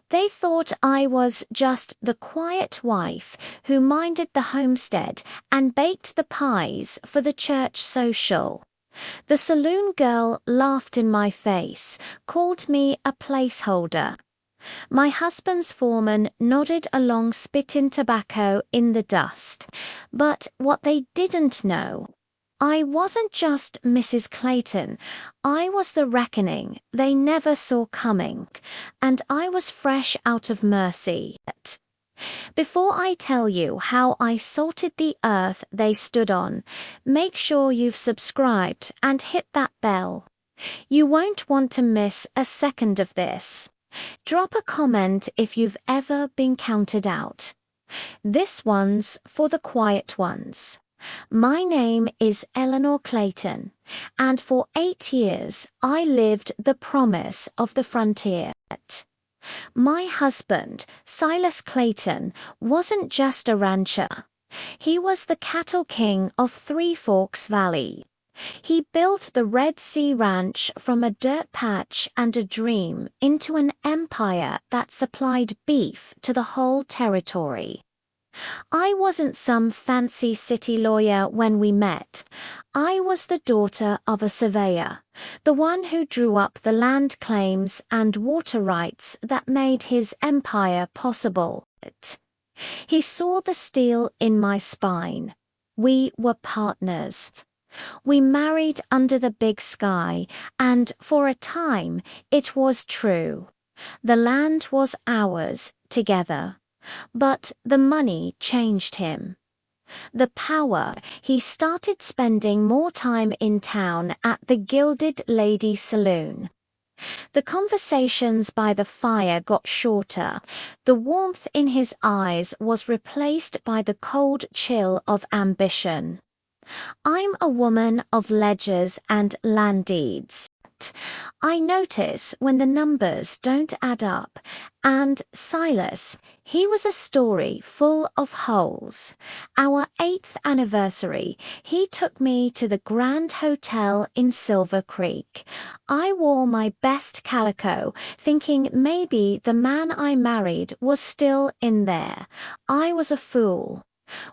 They thought I was just the quiet wife who minded the homestead and baked the pies for the church social. The saloon girl laughed in my face, called me a placeholder. My husband's foreman nodded along spitting tobacco in the dust. But what they didn't know, I wasn't just Mrs. Clayton. I was the reckoning they never saw coming, and I was fresh out of mercy. Before I tell you how I salted the earth they stood on, make sure you've subscribed and hit that bell. You won't want to miss a second of this. Drop a comment if you've ever been counted out. This one's for the quiet ones. My name is Eleanor Clayton, and for 8 years I lived the promise of the frontier. My husband, Silas Clayton, wasn't just a rancher. He was the cattle king of Three Forks Valley. He built the Red Sea Ranch from a dirt patch and a dream into an empire that supplied beef to the whole territory. I wasn't some fancy city lawyer when we met. I was the daughter of a surveyor, the one who drew up the land claims and water rights that made his empire possible. He saw the steel in my spine. We were partners. We married under the big sky, and for a time it was true. The land was ours together. But the money changed him. The power, he started spending more time in town at the Gilded Lady Saloon. The conversations by the fire got shorter. The warmth in his eyes was replaced by the cold chill of ambition. I'm a woman of ledgers and land deeds. I notice when the numbers don't add up, and Silas, he was a story full of holes. Our 8th anniversary, he took me to the Grand Hotel in Silver Creek. I wore my best calico, thinking maybe the man I married was still in there. I was a fool.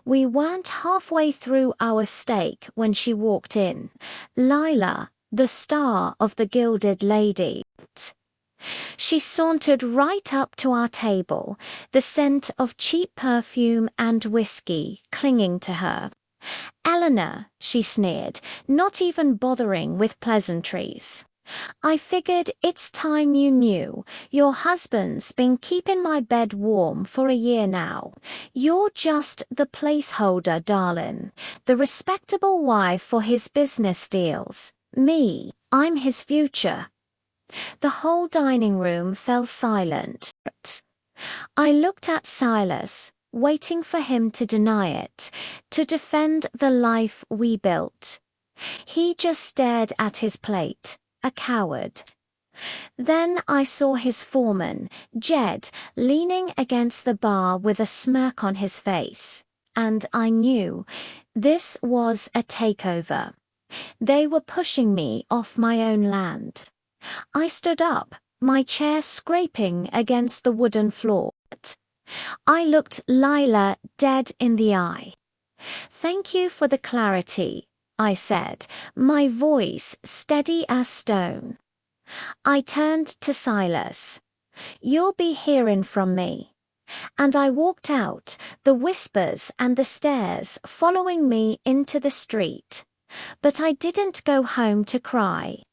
We weren't halfway through our steak when she walked in. Lila, the star of the Gilded Lady. She sauntered right up to our table, the scent of cheap perfume and whiskey clinging to her. "Eleanor," she sneered, not even bothering with pleasantries. "I figured it's time you knew. Your husband's been keeping my bed warm for a year now. You're just the placeholder, darling, the respectable wife for his business deals. Me, I'm his future." The whole dining room fell silent. I looked at Silas, waiting for him to deny it, to defend the life we built. He just stared at his plate, a coward. Then I saw his foreman, Jed, leaning against the bar with a smirk on his face, and I knew this was a takeover. They were pushing me off my own land. I stood up, my chair scraping against the wooden floor. I looked Lila dead in the eye. "Thank you for the clarity," I said, my voice steady as stone. I turned to Silas. "You'll be hearing from me." And I walked out, the whispers and the stares following me into the street. But I didn't go home to cry.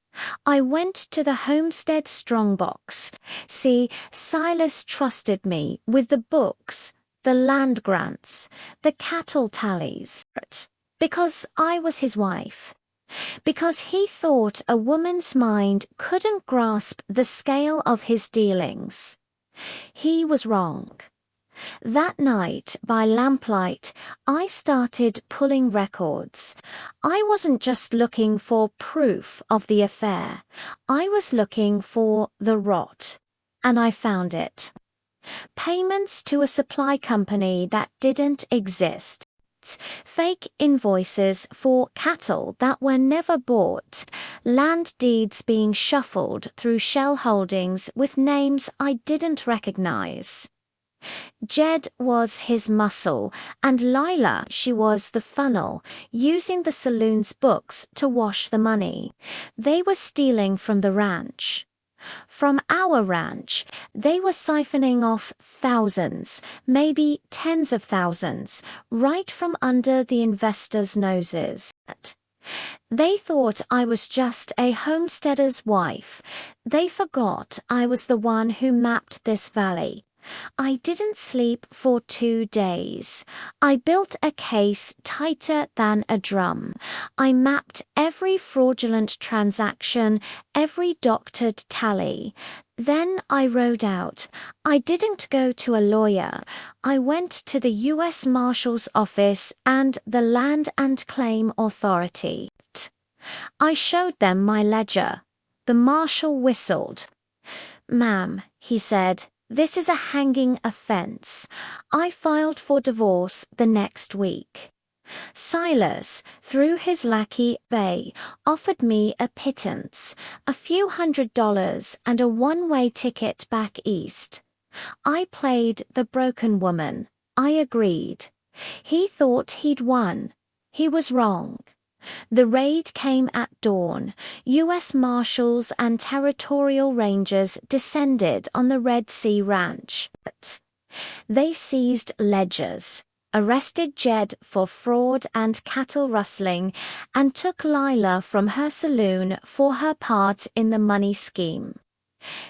I went to the homestead strongbox. See, Silas trusted me with the books, the land grants, the cattle tallies, because I was his wife. Because he thought a woman's mind couldn't grasp the scale of his dealings. He was wrong. That night, by lamplight, I started pulling records. I wasn't just looking for proof of the affair. I was looking for the rot. And I found it. Payments to a supply company that didn't exist. fake invoices for cattle that were never bought, land deeds being shuffled through shell holdings with names I didn't recognize. Jed was his muscle, and Lila, she was the funnel, using the saloon's books to wash the money. They were stealing from the ranch. From our ranch, they were siphoning off thousands, maybe tens of thousands, right from under the investors' noses. They thought I was just a homesteader's wife. They forgot I was the one who mapped this valley. I didn't sleep for 2 days. I built a case tighter than a drum. I mapped every fraudulent transaction, every doctored tally. Then I rode out. I didn't go to a lawyer. I went to the U.S. Marshal's office and the Land and Claim Authority. I showed them my ledger. The marshal whistled. "Ma'am," he said, "this is a hanging offense." I filed for divorce the next week. Silas, through his lackey, Vay, offered me a pittance, a few $100s and a one-way ticket back east. I played the broken woman. I agreed. He thought he'd won. He was wrong. The raid came at dawn. U.S. Marshals and Territorial Rangers descended on the Red Sea Ranch. They seized ledgers, arrested Jed for fraud and cattle rustling, and took Lila from her saloon for her part in the money scheme.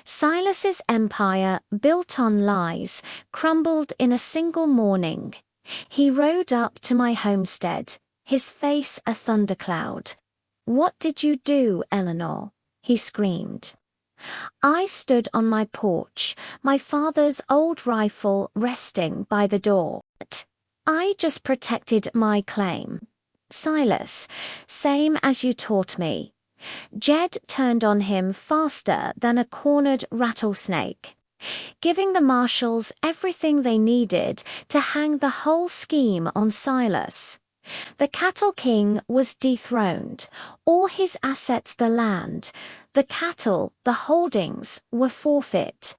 Silas's empire, built on lies, crumbled in a single morning. He rode up to my homestead, his face a thundercloud. "What did you do, Eleanor?" he screamed. I stood on my porch, my father's old rifle resting by the door. "I just protected my claim. Silas, same as you taught me." Jed turned on him faster than a cornered rattlesnake, giving the marshals everything they needed to hang the whole scheme on Silas. The cattle king was dethroned, all his assets, the land, the cattle, the holdings, were forfeit.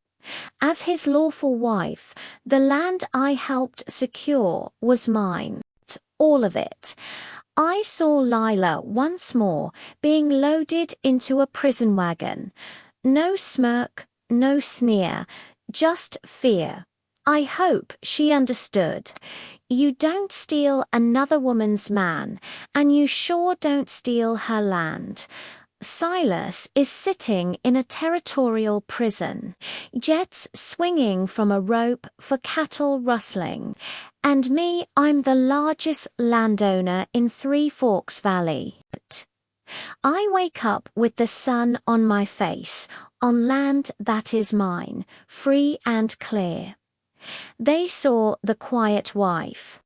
As his lawful wife, the land I helped secure was mine, all of it. I saw Lila once more being loaded into a prison wagon. No smirk, no sneer, just fear. I hope she understood. You don't steal another woman's man, and you sure don't steal her land. Silas is sitting in a territorial prison, Jed's swinging from a rope for cattle rustling, and me, I'm the largest landowner in Three Forks Valley. I wake up with the sun on my face, on land that is mine, free and clear. They saw the quiet wife.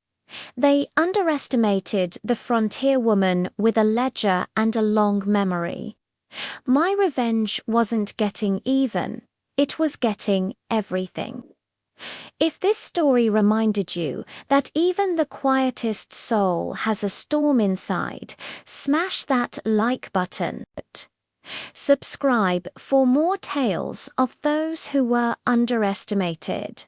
They underestimated the frontier woman with a ledger and a long memory. My revenge wasn't getting even, it was getting everything. If this story reminded you that even the quietest soul has a storm inside, smash that like button. Subscribe for more tales of those who were underestimated.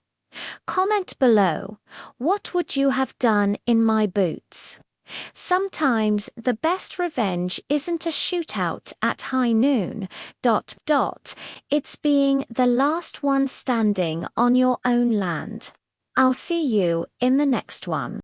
Comment below, what would you have done in my boots? Sometimes the best revenge isn't a shootout at high noon, ... It's being the last one standing on your own land. I'll see you in the next one.